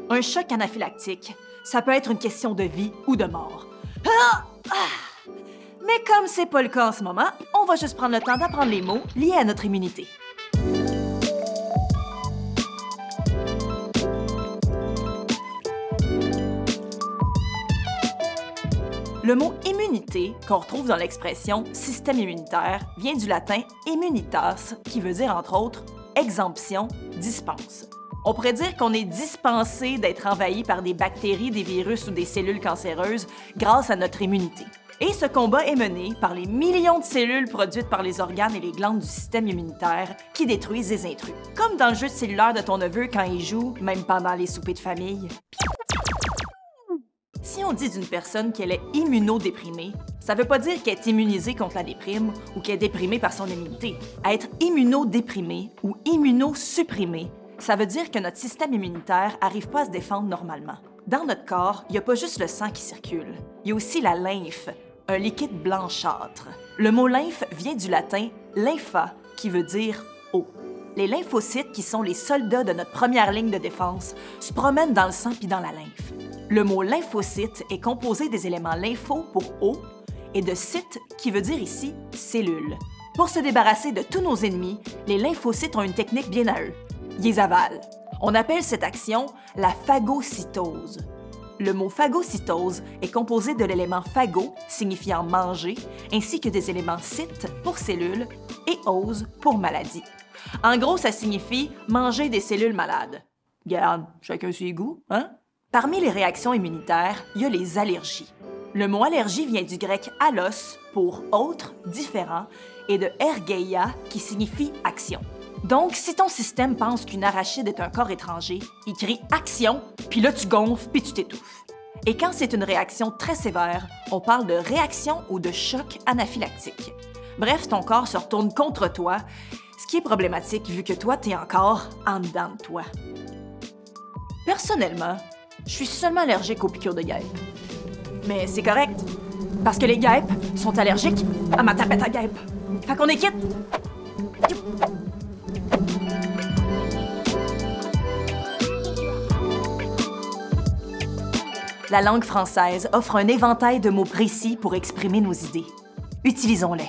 Un choc anaphylactique, ça peut être une question de vie ou de mort. Ah! Ah! Mais comme c'est pas le cas en ce moment, on va juste prendre le temps d'apprendre les mots liés à notre immunité. Le mot immunité, qu'on retrouve dans l'expression système immunitaire, vient du latin immunitas, qui veut dire entre autres exemption, dispense. On pourrait dire qu'on est dispensé d'être envahi par des bactéries, des virus ou des cellules cancéreuses grâce à notre immunité. Et ce combat est mené par les millions de cellules produites par les organes et les glandes du système immunitaire qui détruisent les intrus. Comme dans le jeu cellulaire de ton neveu quand il joue, même pendant les soupers de famille. Si on dit d'une personne qu'elle est immunodéprimée, ça veut pas dire qu'elle est immunisée contre la déprime ou qu'elle est déprimée par son immunité. Être immunodéprimé ou immunosupprimé, ça veut dire que notre système immunitaire n'arrive pas à se défendre normalement. Dans notre corps, il n'y a pas juste le sang qui circule, il y a aussi la lymphe, un liquide blanchâtre. Le mot lymphe vient du latin lympha, qui veut dire eau. Les lymphocytes, qui sont les soldats de notre première ligne de défense, se promènent dans le sang puis dans la lymphe. Le mot lymphocyte est composé des éléments lympho pour eau et de cyte qui veut dire ici cellule. Pour se débarrasser de tous nos ennemis, les lymphocytes ont une technique bien à eux. Ils les avalent. On appelle cette action la phagocytose. Le mot phagocytose est composé de l'élément phago, signifiant manger, ainsi que des éléments cyte pour cellule et ose pour maladie. En gros, ça signifie manger des cellules malades. Garde, chacun ses goûts, hein? Parmi les réactions immunitaires, il y a les allergies. Le mot allergie vient du grec allos pour autre, différent, et de ergeia qui signifie action. Donc, si ton système pense qu'une arachide est un corps étranger, il crie action, puis là tu gonfles, puis tu t'étouffes. Et quand c'est une réaction très sévère, on parle de réaction ou de choc anaphylactique. Bref, ton corps se retourne contre toi, ce qui est problématique vu que toi, t'es encore en dedans de toi. Personnellement, je suis seulement allergique aux piqûres de guêpes. Mais c'est correct, parce que les guêpes sont allergiques à ma tapette à guêpes. Fait qu'on est quitte! La langue française offre un éventail de mots précis pour exprimer nos idées. Utilisons-les.